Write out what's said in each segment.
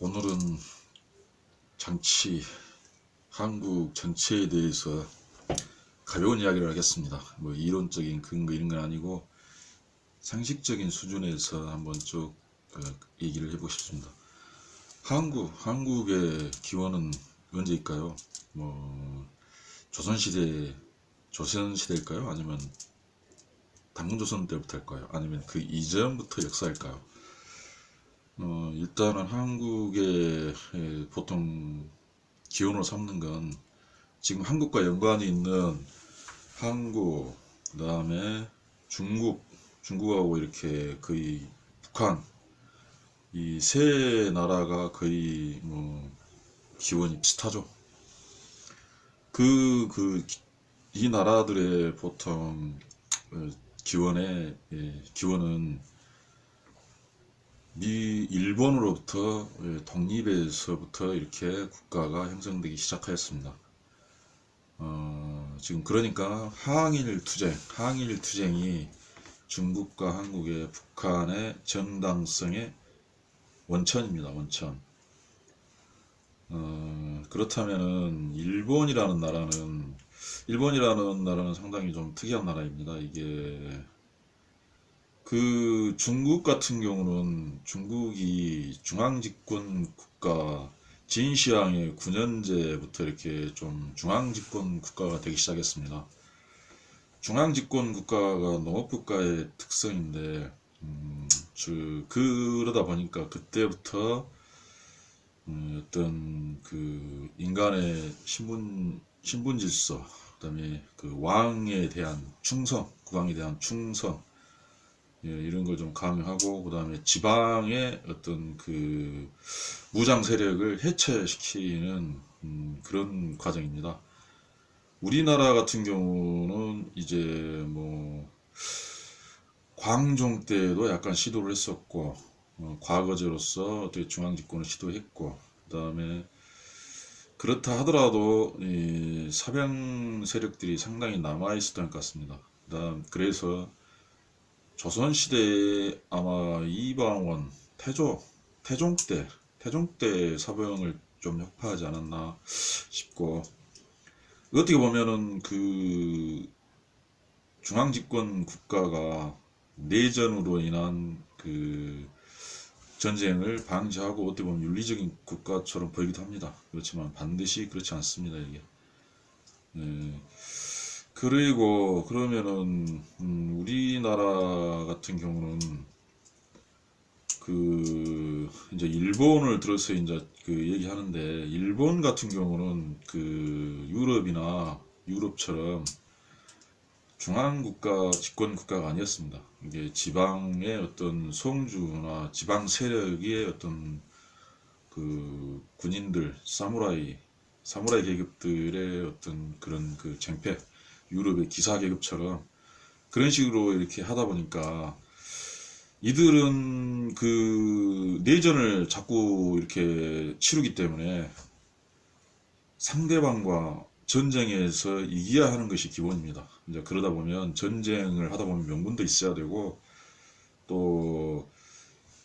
오늘은 정치, 한국 전체에 대해서 가벼운 이야기를 하겠습니다. 뭐 이론적인 근거 이런 건 아니고 상식적인 수준에서 한번 쭉 얘기를 해보고 싶습니다. 한국의 기원은 언제일까요? 뭐 조선시대일까요? 아니면 당군조선 때부터일까요? 아니면 그 이전부터 역사일까요? 일단은 한국의 보통 기원으로 삼는 건 지금 한국과 연관이 있는 한국, 그 다음에 중국하고 이렇게 거의 북한, 이 세 나라가 거의 뭐 기원이 비슷하죠. 이 나라들의 보통 기원은 일본으로부터 독립에서부터 이렇게 국가가 형성되기 시작하였습니다. 지금 그러니까 항일 투쟁이 중국과 한국의 북한의 정당성의 원천입니다. 원천. 그렇다면은 일본이라는 나라는 상당히 좀 특이한 나라입니다. 이게 그 중국 같은 경우는 중국이 중앙집권 국가 진시황의 9년제부터 이렇게 좀 중앙집권 국가가 되기 시작했습니다. 중앙집권 국가가 농업국가의 특성인데, 그러다 보니까 그때부터 어떤 그 인간의 신분 질서, 그다음에 그 왕에 대한 충성, 국왕에 대한 충성, 이런 걸 좀 강요하고, 그 다음에 지방의 어떤 그 무장 세력을 해체시키는 그런 과정입니다. 우리나라 같은 경우는 이제 뭐 광종 때도 약간 시도를 했었고, 과거제로서 어떻게 중앙집권을 시도했고, 그 다음에 그렇다 하더라도 이 사병 세력들이 상당히 남아 있었던 것 같습니다. 그래서 조선시대에 아마 이방원, 태종 때 사병을 좀 혁파하지 않았나 싶고, 어떻게 보면은 그 중앙집권 국가가 내전으로 인한 그 전쟁을 방지하고 어떻게 보면 윤리적인 국가처럼 보이기도 합니다. 그렇지만 반드시 그렇지 않습니다, 이게. 그리고 그러면은 우리나라 같은 경우는 그 이제 일본을 들어서 이제 그 얘기하는데, 일본 같은 경우는 그 유럽처럼 중앙국가 집권국가가 아니었습니다. 이게 지방의 어떤 성주나 지방 세력의 어떤 그 군인들, 사무라이 계급들의 어떤 그런 그 쟁패, 유럽의 기사 계급처럼 그런 식으로 이렇게 하다 보니까 이들은 그 내전을 자꾸 이렇게 치르기 때문에 상대방과 전쟁에서 이겨야 하는 것이 기본입니다. 이제 그러다 보면 전쟁을 하다 보면 명분도 있어야 되고, 또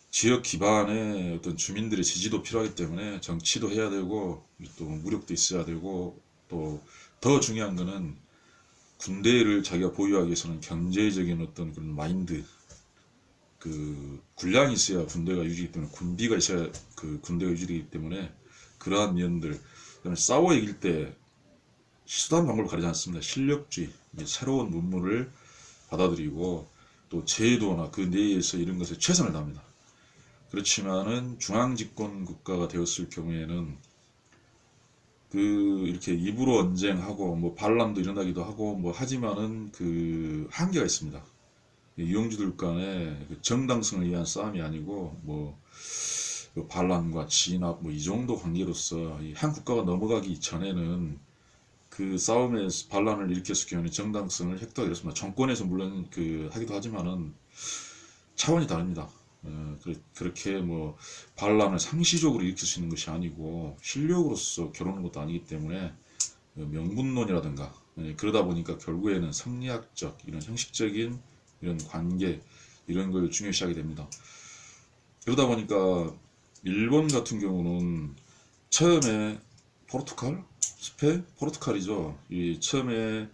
지역 기반의 어떤 주민들의 지지도 필요하기 때문에 정치도 해야 되고, 또 무력도 있어야 되고, 또 더 중요한 거는 군대를 자기가 보유하기 위해서는 경제적인 어떤 그런 마인드, 그 군량이 있어야 군대가 유지되기 때문에, 군비가 있어야 그 군대가 유지되기 때문에, 그러한 면들, 그다음에 싸워 이길 때 수단 방법을 가리지 않습니다. 실력주의, 새로운 문물을 받아들이고, 또 제도나 그 내에서 이런 것에 최선을 다합니다. 그렇지만은 중앙집권 국가가 되었을 경우에는 그 이렇게 입으로 언쟁하고 뭐 반란도 일어나기도 하고 뭐 하지만은 그 한계가 있습니다. 유영주들 간의 그 정당성을 위한 싸움이 아니고 뭐 반란과 진압 뭐 이 정도 관계로서 한 국가가 넘어가기 전에는 그 싸움에서 반란을 일으켰을 경우는 정당성을 획득하겠습니다. 정권에서 물론 그 하기도 하지만은 차원이 다릅니다. 그렇게 뭐 반란을 상시적으로 일으킬 수 있는 것이 아니고 실력으로서 겨루는 것도 아니기 때문에 명분론이라든가, 그러다 보니까 결국에는 성리학적 이런 형식적인 이런 관계 이런 걸 중요시하게 됩니다. 그러다 보니까 일본 같은 경우는 처음에 포르투갈? 포르투갈이죠. 이 처음에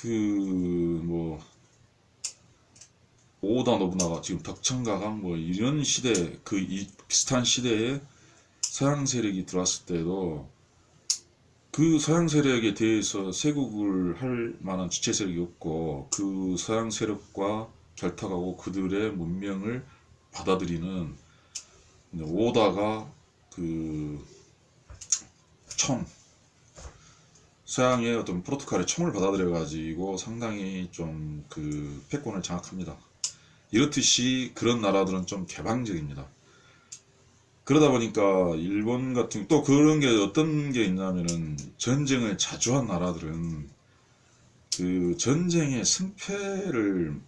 그 뭐 오다 노부나가 지금 덕천가강 뭐 이런 시대 비슷한 시대에 서양 세력이 들어왔을 때도 그 서양 세력에 대해서 세국을 할 만한 주체 세력이 없고 그 서양 세력과 결탁하고 그들의 문명을 받아들이는 오다가 그 총, 서양의 어떤 포르투갈의 총을 받아들여 가지고 상당히 좀 그 패권을 장악합니다. 이렇듯이 그런 나라들은 좀 개방적입니다. 그러다 보니까 일본 같은 또 그런 게 어떤 게 있냐면은 전쟁을 자주 한 나라들은 그 전쟁의 승패를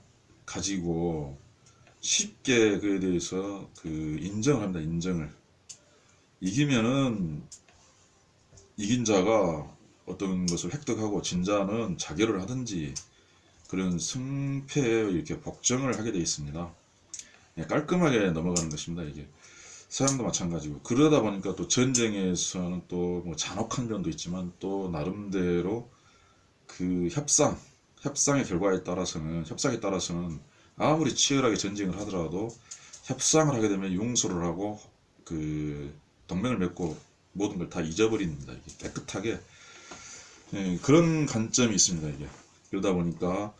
가지고 쉽게 그에 대해서 그 인정을 합니다. 인정을. 이기면은 이긴 자가 어떤 것을 획득하고 진 자는 자결을 하든지 그런 승패에 이렇게 복종을 하게 되어 있습니다. 깔끔하게 넘어가는 것입니다. 이게 서양도 마찬가지고 그러다 보니까 또 전쟁에서는 또 뭐 잔혹한 면도 있지만 또 나름대로 그 협상의 결과에 따라서는 협상에 따라서는 아무리 치열하게 전쟁을 하더라도 협상을 하게 되면 용서를 하고 그 동맹을 맺고 모든 걸 다 잊어버립니다. 이게 깨끗하게. 예, 그런 관점이 있습니다. 이게 그러다 보니까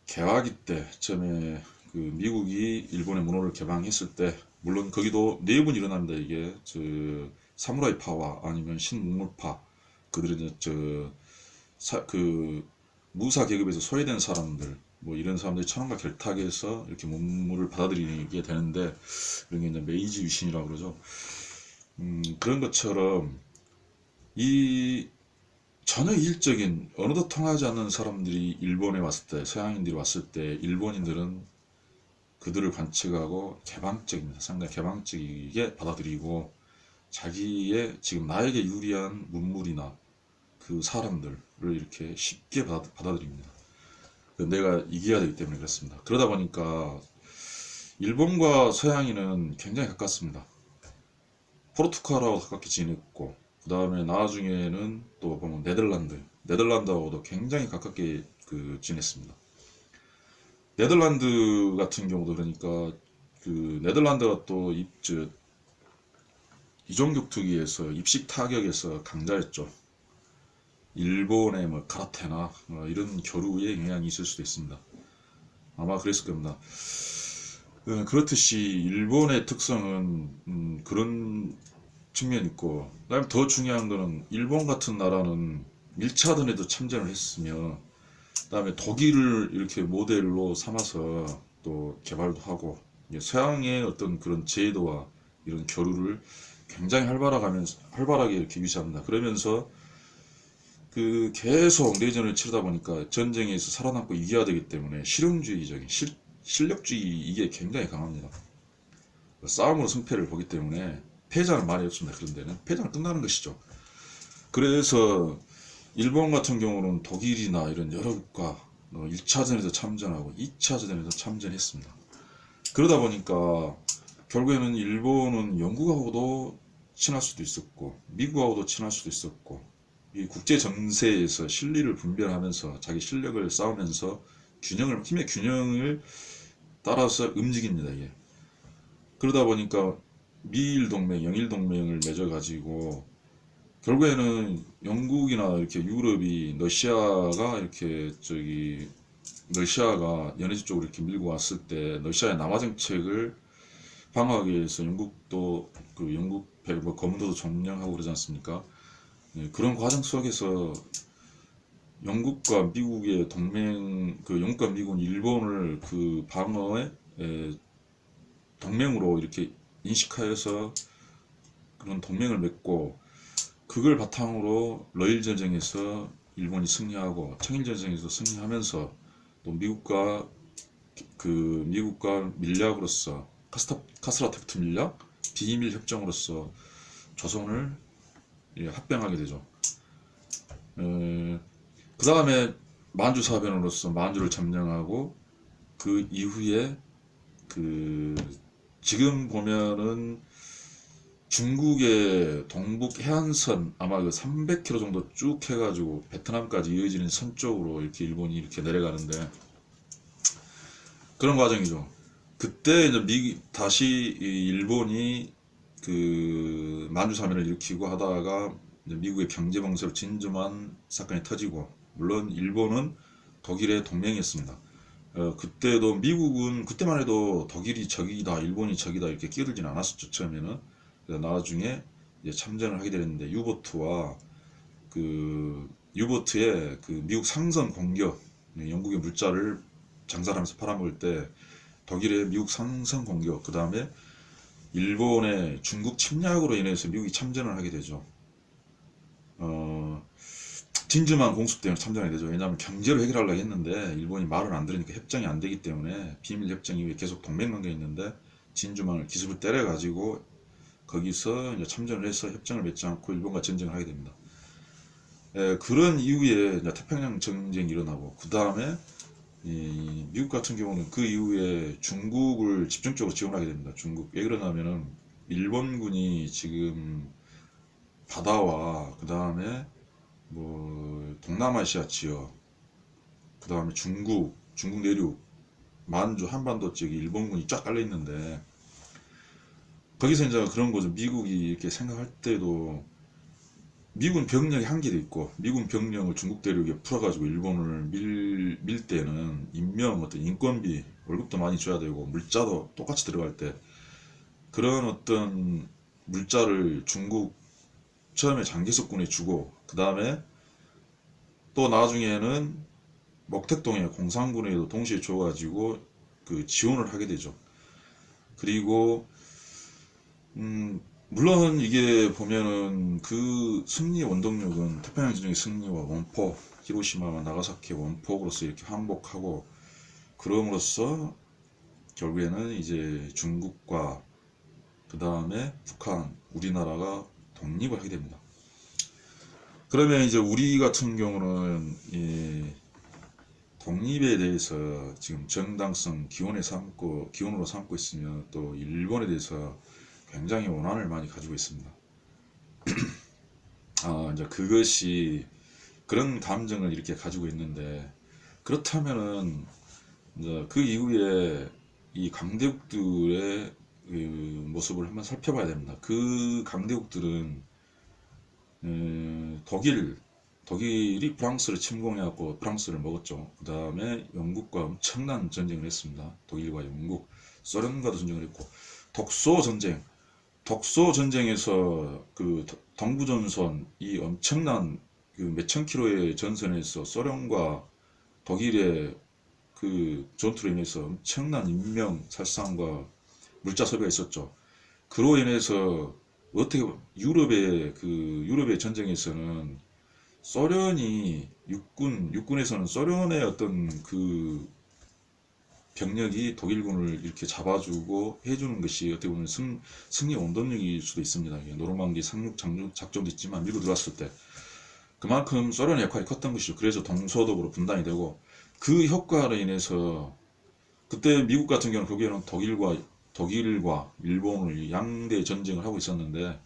개화기 때 처음에 그 미국이 일본의 문호를 개방했을 때 물론 거기도 내분 일어납니다. 이게 저 사무라이파와 아니면 신문물파 그들은 그 무사 계급에서 소외된 사람들 뭐 이런 사람들이 천황과 결탁해서 이렇게 문물을 받아들이게 되는데 그런 게 이제 메이지 유신이라고 그러죠. 그런 것처럼 이 전혀 이질적인 언어도 통하지 않는 사람들이 일본에 왔을 때 서양인들이 왔을 때 일본인들은 그들을 관측하고 개방적입니다. 상당히 개방적이게 받아들이고 자기의 지금 나에게 유리한 문물이나 그 사람들을 이렇게 쉽게 받아들입니다. 내가 이겨야 되기 때문에 그렇습니다. 그러다 보니까 일본과 서양인은 굉장히 가깝습니다. 포르투갈하고 가깝게 지냈고 그 다음에 나중에는 또 보면 네덜란드하고도 굉장히 가깝게 그 지냈습니다. 네덜란드 같은 경우도 그러니까 그 네덜란드가 또 이종격 투기에서 입식 타격에서 강자였죠. 일본의 뭐 가라테나 이런 교류에 영향이 있을 수도 있습니다. 아마 그랬을 겁니다. 그렇듯이 일본의 특성은 그런 측면이 있고 그다음에 더 중요한 거는 일본 같은 나라는 1차전에도 참전을 했으며 그다음에 독일을 이렇게 모델로 삼아서 또 개발도 하고 서양의 어떤 그런 제도와 이런 교류를 굉장히 활발하게 이렇게 유지합니다. 그러면서 그 계속 내전을 치르다 보니까 전쟁에서 살아남고 이겨야 되기 때문에 실용주의적인 실력주의 이게 굉장히 강합니다. 싸움으로 승패를 보기 때문에 패자는 말이 없습니다. 그런 데는 패자는 끝나는 것이죠. 그래서 일본 같은 경우는 독일이나 이런 여러 국가 1차전에서 참전하고 2차전에서 참전했습니다. 그러다 보니까 결국에는 일본은 영국하고도 친할 수도 있었고 미국하고도 친할 수도 있었고 이 국제 정세에서 실리를 분별하면서 자기 실력을 쌓으면서 힘의 균형을 따라서 움직입니다. 이게. 그러다 보니까 미일 동맹, 영일 동맹을 맺어가지고 결국에는 영국이나 이렇게 유럽이 러시아가 연해지 쪽으로 이렇게 밀고 왔을 때 러시아의 남하 정책을 방어하기 위해서 영국도 그 영국 뭐 거문도도 점령하고 그러지 않습니까? 네, 그런 과정 속에서 영국과 미국의 동맹, 그 영국과 미국은 일본을 그 방어의 동맹으로 이렇게 인식하여서 그런 동맹을 맺고 그걸 바탕으로 러일 전쟁에서 일본이 승리하고 청일 전쟁에서 승리하면서 또 미국과 밀약으로서 카스라테프트 밀약 비밀 협정으로서 조선을 합병하게 되죠. 그 다음에 만주 사변으로서 만주를 점령하고 그 이후에 그 지금 보면은 중국의 동북 해안선 아마 그 300km 정도 쭉 해가지고 베트남까지 이어지는 선 쪽으로 이렇게 일본이 이렇게 내려가는데 그런 과정이죠. 그때 이제 다시 이 일본이 그 만주사변을 일으키고 하다가 이제 미국의 경제 봉쇄로 진주만 사건이 터지고 물론 일본은 독일의 동맹이었습니다. 그때도 미국은 그때만 해도 독일이 적이다, 일본이 적이다 이렇게 끼어들진 않았었죠 처음에는. 그래서 나중에 이제 참전을 하게 되는데 유보트와 그 유보트의 그 미국 상선 공격, 영국의 물자를 장사하면서 팔아먹을 때 독일의 미국 상선 공격, 그 다음에 일본의 중국 침략으로 인해서 미국이 참전을 하게 되죠. 어, 진주만 공습 때문에 참전하게 되죠. 왜냐하면 경제로 해결하려고 했는데 일본이 말을 안 들으니까 협정이 안 되기 때문에 비밀 협정 이후에 계속 동맹 관계에 있는데 진주만을 기습을 때려가지고 거기서 이제 참전을 해서 협정을 맺지 않고 일본과 전쟁을 하게 됩니다. 그런 이후에 이제 태평양 전쟁이 일어나고 그 다음에 미국 같은 경우는 그 이후에 중국을 집중적으로 지원하게 됩니다. 중국 왜 그러냐면은 일본군이 지금 바다와 그 다음에 뭐 동남아시아 지역, 그 다음에 중국 내륙, 만주 한반도 지역에 일본군이 쫙 깔려 있는데 거기서 이제 그런 거죠. 미국이 이렇게 생각할 때도 미군 병력이 한계도 있고 미군 병력을 중국 대륙에 풀어가지고 일본을 밀 때는 인명 어떤 인건비 월급도 많이 줘야 되고 물자도 똑같이 들어갈 때 그런 어떤 물자를 중국 처음에 장개석군에 주고 그 다음에 또 나중에는 목택동의 공산군에도 동시에 줘가지고 그 지원을 하게 되죠. 그리고 물론 이게 보면은 그 승리의 원동력은 태평양 전쟁의 승리와 원포, 히로시마와 나가사키의 원폭으로서 이렇게 항복하고 그럼으로써 결국에는 이제 중국과 그 다음에 북한, 우리나라가 독립을 하게 됩니다. 그러면 이제 우리 같은 경우는 이 독립에 대해서 지금 정당성 기원으로 삼고 있으면 또 일본에 대해서 굉장히 원한을 많이 가지고 있습니다. 이제 그것이 그런 감정을 이렇게 가지고 있는데 그렇다면은 이제 그 이후에 이 강대국들의 그 모습을 한번 살펴봐야 됩니다. 그 강대국들은 독일이 프랑스를 침공해갖고 프랑스를 먹었죠. 그 다음에 영국과 엄청난 전쟁을 했습니다. 독일과 영국, 소련과도 전쟁을 했고 독소 전쟁에서 그 동부전선 이 엄청난 그 몇천 킬로의 전선에서 소련과 독일의 그 전투로 인해서 엄청난 인명 살상과 물자 소비가 있었죠. 그로 인해서 어떻게 유럽의 전쟁에서는 소련이 육군에서는 소련의 어떤 그 병력이 독일군을 이렇게 잡아주고 해주는 것이 어떻게 보면 승리 원동력일 수도 있습니다. 노르망디 상륙 작전도 있지만 밀고 들어왔을 때 그만큼 소련의 역할이 컸던 것이죠. 그래서 동서독으로 분단이 되고 그 효과로 인해서 그때 미국 같은 경우는 거기에는 독일과 일본을 양대 전쟁을 하고 있었는데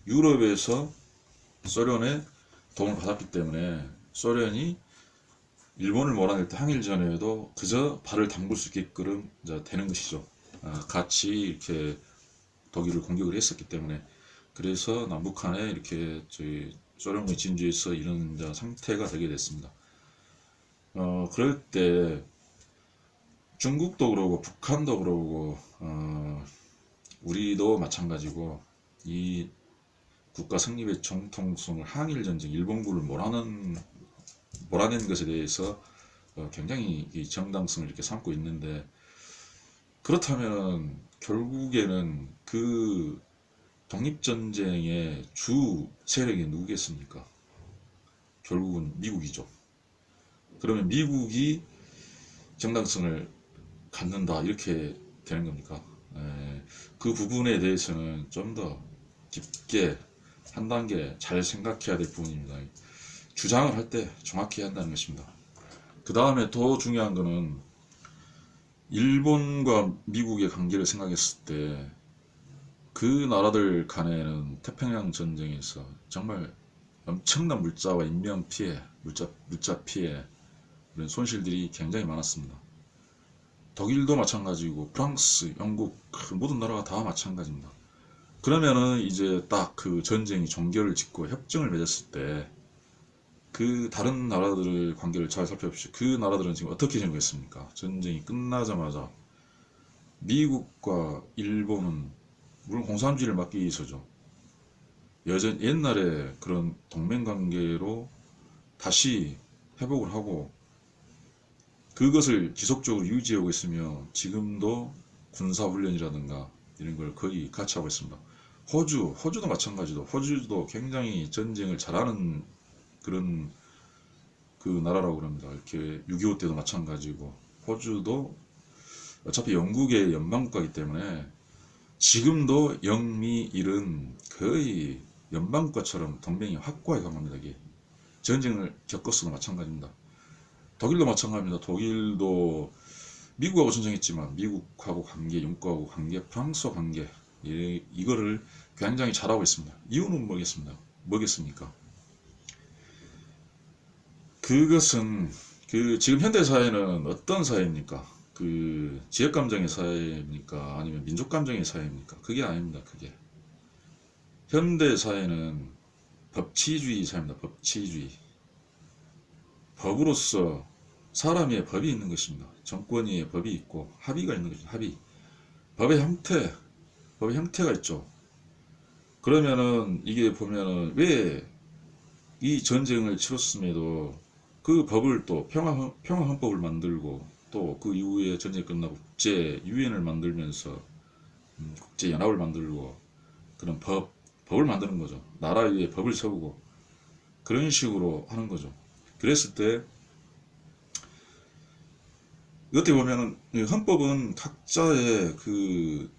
유럽에서 소련의 도움을 받았기 때문에 소련이 일본을 몰아낼 때 항일전에도 그저 발을 담글 수 있게끔 되는 것이죠. 같이 이렇게 독일을 공격을 했었기 때문에 그래서 남북한에 이렇게 소련군이 진주에서 이런 상태가 되게 됐습니다. 그럴 때 중국도 그러고 북한도 그러고 우리도 마찬가지고 이 국가 성립의 정통성을 항일전쟁 일본군을 몰아낸 것에 대해서 굉장히 이 정당성을 이렇게 삼고 있는데 그렇다면 결국에는 그 독립전쟁의 주 세력이 누구겠습니까? 결국은 미국이죠. 그러면 미국이 정당성을 갖는다 이렇게 되는 겁니까? 그 부분에 대해서는 좀 더 깊게 한 단계 잘 생각해야 될 부분입니다. 주장을 할 때 정확히 해야 한다는 것입니다. 그 다음에 더 중요한 거는 일본과 미국의 관계를 생각했을 때 그 나라들 간에는 태평양 전쟁에서 정말 엄청난 물자와 인명 피해, 물자 피해, 이런 손실들이 굉장히 많았습니다. 독일도 마찬가지고 프랑스, 영국 그 모든 나라가 다 마찬가지입니다. 그러면은 이제 딱 그 전쟁이 종결을 짓고 협정을 맺었을 때 그 다른 나라들의 관계를 잘 살펴보십시오. 그 나라들은 지금 어떻게 생각했습니까? 전쟁이 끝나자마자 미국과 일본은 물론 공산주의를 막기 위해서죠. 옛날에 그런 동맹 관계로 다시 회복을 하고 그것을 지속적으로 유지하고 있으며 지금도 군사훈련이라든가 이런 걸 거의 같이 하고 있습니다. 호주도 마찬가지로 호주도 굉장히 전쟁을 잘하는 그런 그 나라라고 그럽니다. 이렇게 6.25 때도 마찬가지고 호주도 어차피 영국의 연방국가이기 때문에 지금도 영미일은 거의 연방국가처럼 동맹이 확고하게 강합니다. 이게 전쟁을 겪었어도 마찬가지입니다. 독일도 마찬가지입니다. 독일도 미국하고 전쟁했지만 미국하고 관계, 영국하고 관계, 프랑스와 관계 이거를 굉장히 잘하고 있습니다. 이유는 뭐겠습니까? 그것은 그 지금 현대 사회는 어떤 사회입니까? 그 지역 감정의 사회입니까? 아니면 민족 감정의 사회입니까? 그게 아닙니다. 그게 현대 사회는 법치주의 사회입니다. 법치주의. 법으로서 사람의 법이 있는 것입니다. 정권의 법이 있고 합의가 있는 것입니다. 합의. 법의 형태, 법의 형태가 있죠. 그러면은 이게 보면은 왜 이 전쟁을 치렀음에도 그 법을 또 평화헌법을 만들고 또 그 이후에 전쟁이 끝나고 국제 유엔을 만들면서 국제연합을 만들고 그런 법을 만드는 거죠. 나라 위에 법을 세우고 그런 식으로 하는 거죠. 그랬을 때 어떻게 보면은 헌법은 각자의 그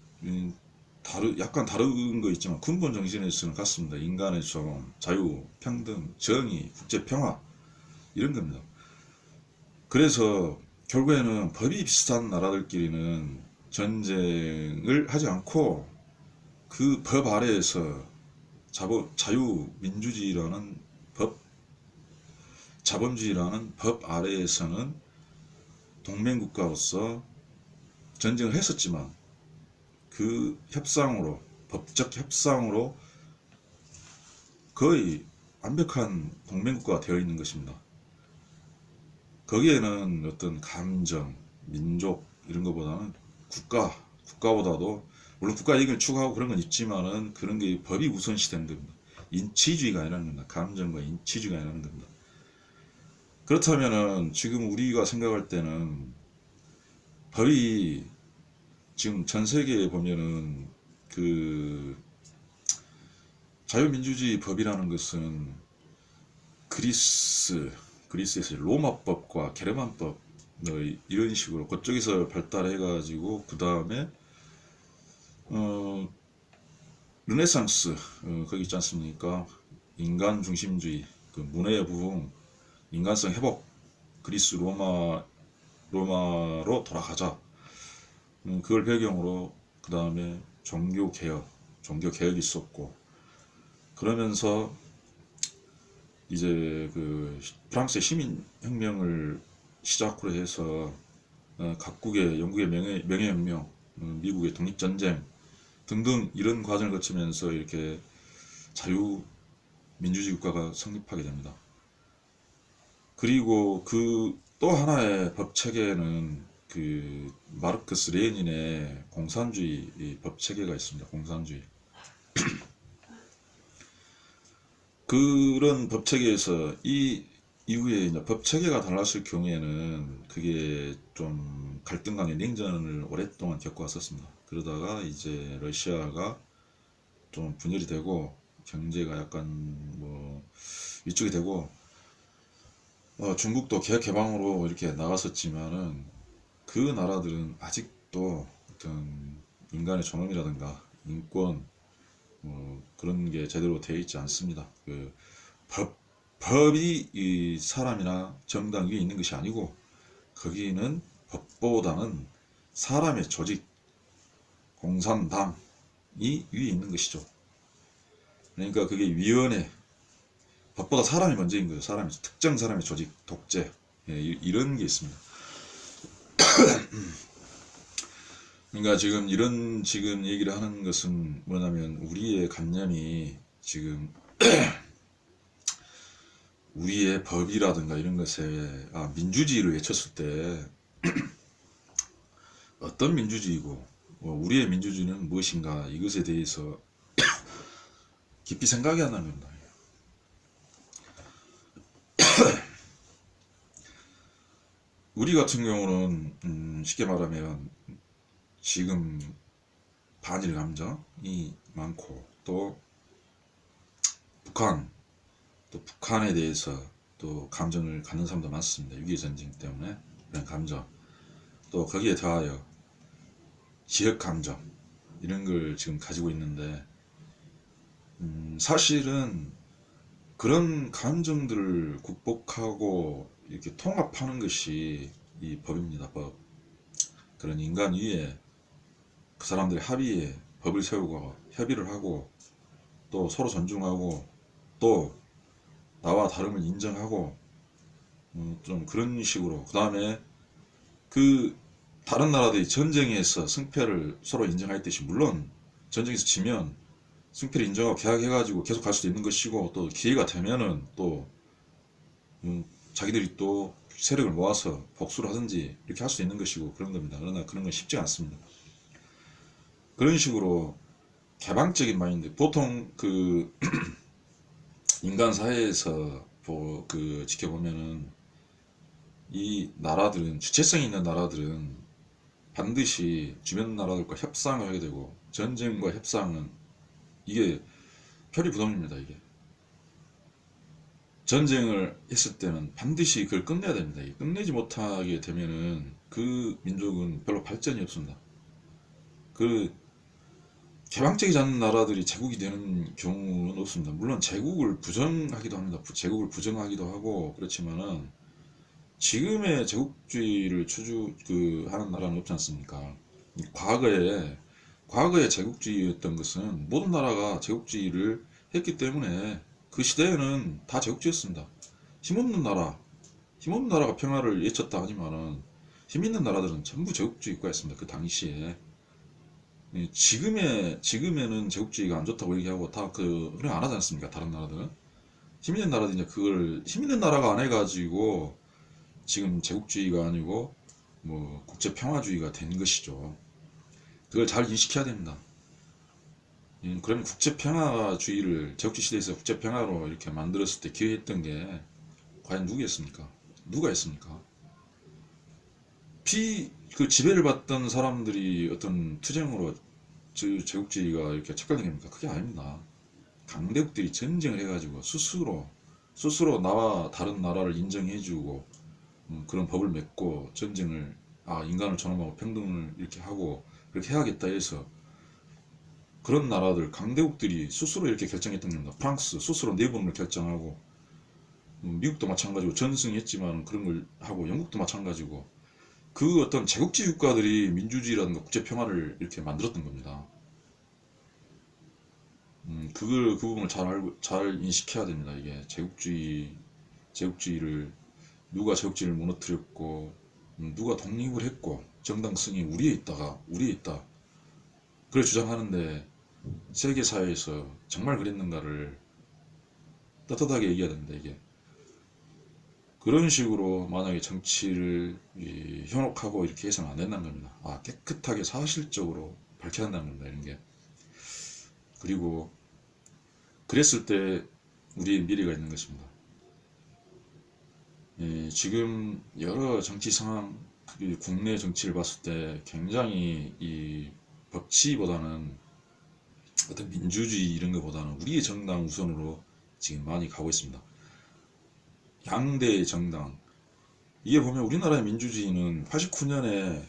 약간 다른 거 있지만 근본 정신에서는 같습니다. 인간의 좀 자유, 평등, 정의, 국제 평화 이런 겁니다. 그래서 결국에는 법이 비슷한 나라들끼리는 전쟁을 하지 않고 그 법 아래에서 자유민주주의라는 법, 자본주의라는 법 아래에서는 동맹국가로서 전쟁을 했었지만 그 협상으로, 법적 협상으로 거의 완벽한 동맹국가가 되어 있는 것입니다. 거기에는 어떤 감정, 민족 이런 것보다는 국가보다도 물론 국가 이익을 추구하고 그런 건 있지만은 그런 게 법이 우선시되는 겁니다. 인치주의가 아니라는 겁니다. 감정과 인치주의가 아니라는 겁니다. 그렇다면은 지금 우리가 생각할 때는 법이 지금 전 세계에 보면은 그 자유민주주의 법이라는 것은 그리스에서 로마법과 게르만법 이런 식으로 그쪽에서 발달해 가지고 그 다음에 르네상스 거기 있지 않습니까? 인간 중심주의, 그 문화의 부흥, 인간성 회복, 그리스 로마로 돌아가자. 그걸 배경으로 그 다음에 종교 개혁이 있었고 그러면서 이제 그 프랑스의 시민혁명을 시작으로 해서 각국의 영국의 명예혁명, 미국의 독립전쟁 등등 이런 과정을 거치면서 이렇게 자유민주주의 국가가 성립하게 됩니다. 그리고 그 또 하나의 법 체계는 그 마르크스 레닌의 공산주의 법 체계가 있습니다. 공산주의. 그런 법 체계에서 이 이후에 이제 법 체계가 달랐을 경우에는 그게 좀 갈등간의 냉전을 오랫동안 겪어왔었습니다. 그러다가 이제 러시아가 좀 분열이 되고 경제가 약간 뭐 위축이 되고 중국도 개혁 개방으로 이렇게 나갔었지만은 그 나라들은 아직도 어떤 인간의 존엄이라든가 인권 그런 게 제대로 되어 있지 않습니다. 그 법이 이 사람이나 정당 위에 있는 것이 아니고 거기는 법보다는 사람의 조직, 공산당이 위에 있는 것이죠. 그러니까 그게 위원회, 법보다 사람이 먼저인 거죠. 사람이, 특정 사람의 조직, 독재, 예, 이런 게 있습니다. 그러니까 지금 이런 지금 얘기를 하는 것은 뭐냐면 우리의 관념이 지금 우리의 법이라든가 이런 것에 민주주의를 외쳤을 때 어떤 민주주의고 우리의 민주주의는 무엇인가 이것에 대해서 깊이 생각이 안 나는 겁니다. 우리 같은 경우는 쉽게 말하면 지금 반일 감정이 많고 또 북한에 대해서 또 감정을 갖는 사람도 많습니다. 6.25 전쟁 때문에 그런 감정, 또 거기에 더하여 지역 감정 이런 걸 지금 가지고 있는데 사실은 그런 감정들을 극복하고 이렇게 통합하는 것이 이 법입니다. 법. 그런 인간 위에 그 사람들의 합의에 법을 세우고 협의를 하고 또 서로 존중하고 또 나와 다름을 인정하고 좀 그런 식으로 그 다음에 그 다른 나라들이 전쟁에서 승패를 서로 인정했듯이 물론 전쟁에서 지면 승패를 인정하고 계약해가지고 계속 갈 수도 있는 것이고 또 기회가 되면은 또 자기들이 또 세력을 모아서 복수를 하든지 이렇게 할 수 있는 것이고 그런 겁니다. 그러나 그런 건 쉽지 않습니다. 그런 식으로 개방적인 마인드 보통 그 인간 사회에서 그 지켜보면은 이 나라들은 주체성이 있는 나라들은 반드시 주변 나라들과 협상을 하게 되고 전쟁과 협상은 이게 표리부동입니다. 이게 전쟁을 했을 때는 반드시 그걸 끝내야 됩니다. 끝내지 못하게 되면은 그 민족은 별로 발전이 없습니다. 그 개방적이지 않은 나라들이 제국이 되는 경우는 없습니다. 물론 제국을 부정하기도 합니다. 제국을 부정하기도 하고 그렇지만은 지금의 제국주의를 하는 나라는 없지 않습니까? 과거에 제국주의였던 것은 모든 나라가 제국주의를 했기 때문에 그 시대에는 다 제국주의였습니다. 힘없는 나라가 평화를 외쳤다 하지만은 힘 있는 나라들은 전부 제국주의 국가였습니다. 그 당시에. 지금에는 제국주의가 안 좋다고 얘기하고 다 그냥 안 하지 않습니까? 다른 나라들은. 힘 있는 나라들이 이제 그걸, 힘 있는 나라가 안 해가지고 지금 제국주의가 아니고 뭐 국제평화주의가 된 것이죠. 그걸 잘 인식해야 됩니다. 그러면 국제평화주의를 제국주의 시대에서 국제평화로 이렇게 만들었을 때 기여했던 게 과연 누구였습니까? 누가 했습니까? 그 지배를 받던 사람들이 어떤 투쟁으로 제국주의가 이렇게 착각된 겁니까? 그게 아닙니다. 강대국들이 전쟁을 해가지고 스스로 나와 다른 나라를 인정해주고 그런 법을 맺고 전쟁을 인간을 존엄하고 평등을 이렇게 하고 그렇게 해야겠다 해서 그런 나라들 강대국들이 스스로 이렇게 결정했던 겁니다. 프랑스 스스로 내분을 결정하고 미국도 마찬가지고 전승했지만 그런 걸 하고 영국도 마찬가지고 그 어떤 제국주의 국가들이 민주주의라든가 국제평화를 이렇게 만들었던 겁니다. 그 부분을 잘 인식해야 됩니다. 이게 제국주의를 누가 제국주의를 무너뜨렸고 누가 독립을 했고 정당성이 우리에 있다. 그걸 주장하는데 세계사회에서 정말 그랬는가를 떳떳하게 얘기해야 됩니다. 이게 그런 식으로 만약에 정치를 현혹하고 이렇게 해서는 안 된다는 겁니다. 깨끗하게 사실적으로 밝혀야 한다는 겁니다. 이런 게. 그리고 그랬을 때 우리의 미래가 있는 것입니다. 지금 여러 정치 상황, 국내 정치를 봤을 때 굉장히 이 법치보다는 어떤 민주주의 이런 것보다는 우리의 정당 우선으로 지금 많이 가고 있습니다. 양대 정당. 이게 보면 우리나라의 민주주의는 89년에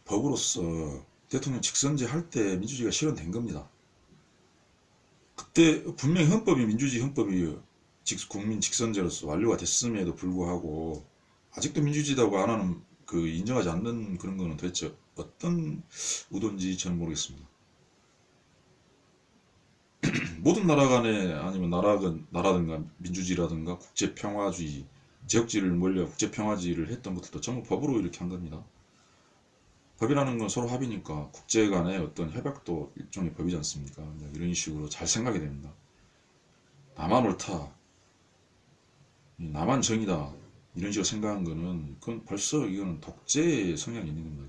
법으로서 대통령 직선제 할 때 민주주의가 실현된 겁니다. 그때 분명히 민주주의 헌법이 국민 직선제로서 완료가 됐음에도 불구하고 아직도 민주주의라고 안 하는 인정하지 않는 그런 거는 도대체 어떤 의도인지 저는 모르겠습니다. 모든 나라 간에 아니면 나라든가 민주주의라든가 국제평화주의, 지역주의를 몰려 국제평화주의를 했던 것들도 전부 법으로 이렇게 한 겁니다. 법이라는 건 서로 합의니까 국제 간의 어떤 협약도 일종의 법이지 않습니까? 이런 식으로 잘 생각이 됩니다. 나만 옳다, 나만 정이다, 이런 식으로 생각한 거는 그건 벌써 이거는 독재의 성향이 있는 겁니다.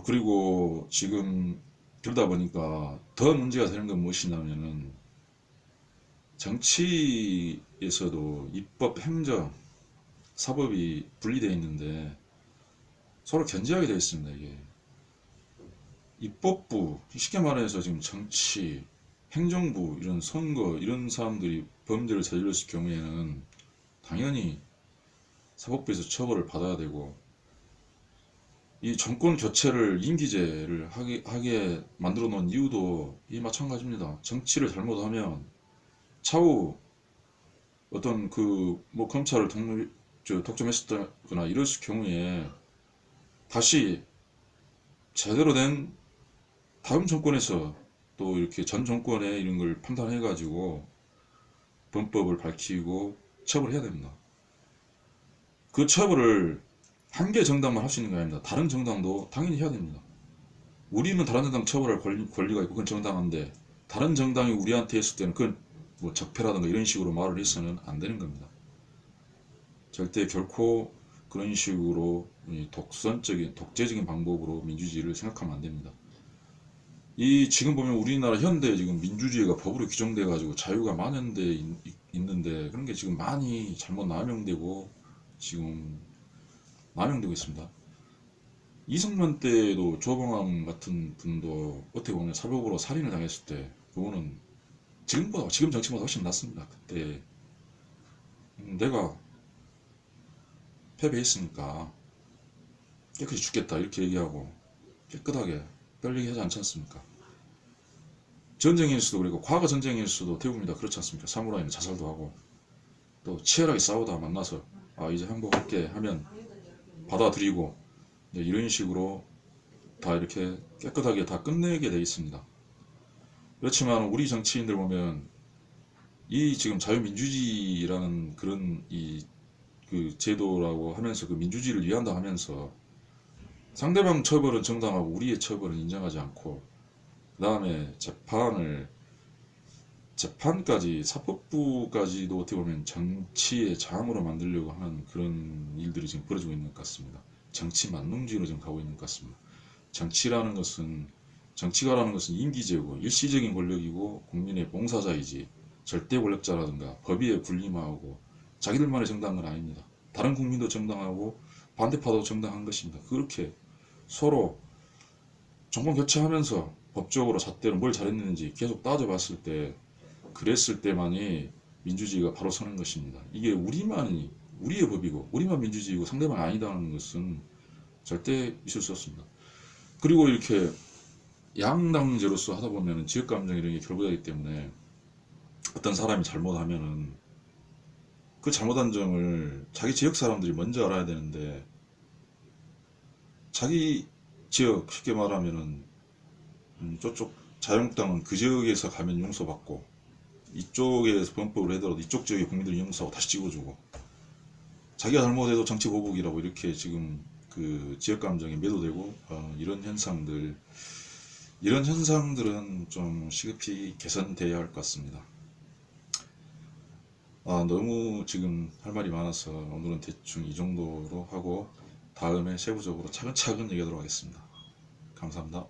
그리고 지금 그러다 보니까 더 문제가 되는 건 무엇이냐면은 정치에서도 입법, 행정, 사법이 분리되어 있는데 서로 견제하게 되어 있습니다. 이게 입법부, 쉽게 말해서 지금 정치, 행정부, 이런 선거, 이런 사람들이 범죄를 저질렀을 경우에는 당연히 사법부에서 처벌을 받아야 되고, 이 정권 교체를 임기제를 하게 만들어 놓은 이유도 이 마찬가지입니다. 정치를 잘못하면 차후 어떤 그 뭐 검찰을 독점했었거나 이랬을 경우에 다시 제대로 된 다음 정권에서 또 이렇게 전 정권의 이런 걸 판단해 가지고 범법을 밝히고 처벌해야 됩니다. 그 처벌을 한 개 정당만 할 수 있는 게 아닙니다. 다른 정당도 당연히 해야 됩니다. 우리는 다른 정당 처벌할 권리가 있고 그건 정당한데, 다른 정당이 우리한테 했을 때는 그건 뭐 적폐라든가 이런 식으로 말을 해서는 안 되는 겁니다. 절대 결코 그런 식으로 독선적인 독재적인 방법으로 민주주의를 생각하면 안 됩니다. 이 지금 보면 우리나라 현대 지금 민주주의가 법으로 규정돼 가지고 자유가 만연돼 있는데 그런 게 지금 많이 잘못 남용되고 지금 남용되고 있습니다. 이승만 때도 조봉암 같은 분도 어떻게 보면 사법으로 살인을 당했을 때 그거는 지금 정치보다 훨씬 낫습니다. 그때 내가 패배했으니까 깨끗이 죽겠다 이렇게 얘기하고 깨끗하게 별 얘기 하지 않지 않습니까? 전쟁일 수도 그리고 과거 전쟁일 수도 대부분이 다 그렇지 않습니까? 사무라이는 자살도 하고 또 치열하게 싸우다 만나서 아 이제 행복할게 하면 받아들이고 이런 식으로 다 이렇게 깨끗하게 다 끝내게 돼 있습니다. 그렇지만 우리 정치인들 보면 이 지금 자유민주주의라는 그런 이 그 제도라고 하면서 그 민주주의를 위한다 하면서 상대방 처벌은 정당하고 우리의 처벌은 인정하지 않고 그 다음에 재판까지 사법부까지도 어떻게 보면 정치의 장으로 만들려고 하는 그런 일들이 지금 벌어지고 있는 것 같습니다. 정치 만능주의로 지금 가고 있는 것 같습니다. 정치가라는 것은 임기제고 일시적인 권력이고 국민의 봉사자이지 절대 권력자라든가 법위에 군림하고 자기들만의 정당한 건 아닙니다. 다른 국민도 정당하고 반대파도 정당한 것입니다. 그렇게 서로 정권 교체하면서 법적으로 잣대로 뭘 잘했는지 계속 따져봤을 때 그랬을 때만이 민주주의가 바로 서는 것입니다. 이게 우리의 법이고 우리만 민주주의고 상대방이 아니다는 것은 절대 있을 수 없습니다. 그리고 이렇게 양당제로서 하다 보면 지역 감정 이런 게 결부되기 때문에 어떤 사람이 잘못하면은 그 잘못한 점을 자기 지역 사람들이 먼저 알아야 되는데 자기 지역 쉽게 말하면은 저쪽 자유한국당은 그 지역에서 가면 용서받고 이쪽에서 범법을 하더라도 이쪽 지역의 국민들이 용서하고 다시 찍어주고 자기가 잘못해도 정치 보복이라고 이렇게 지금 그 지역 감정에 매도되고 이런 현상들은 좀 시급히 개선돼야 할 것 같습니다. 너무 지금 할 말이 많아서 오늘은 대충 이 정도로 하고 다음에 세부적으로 차근차근 얘기하도록 하겠습니다. 감사합니다.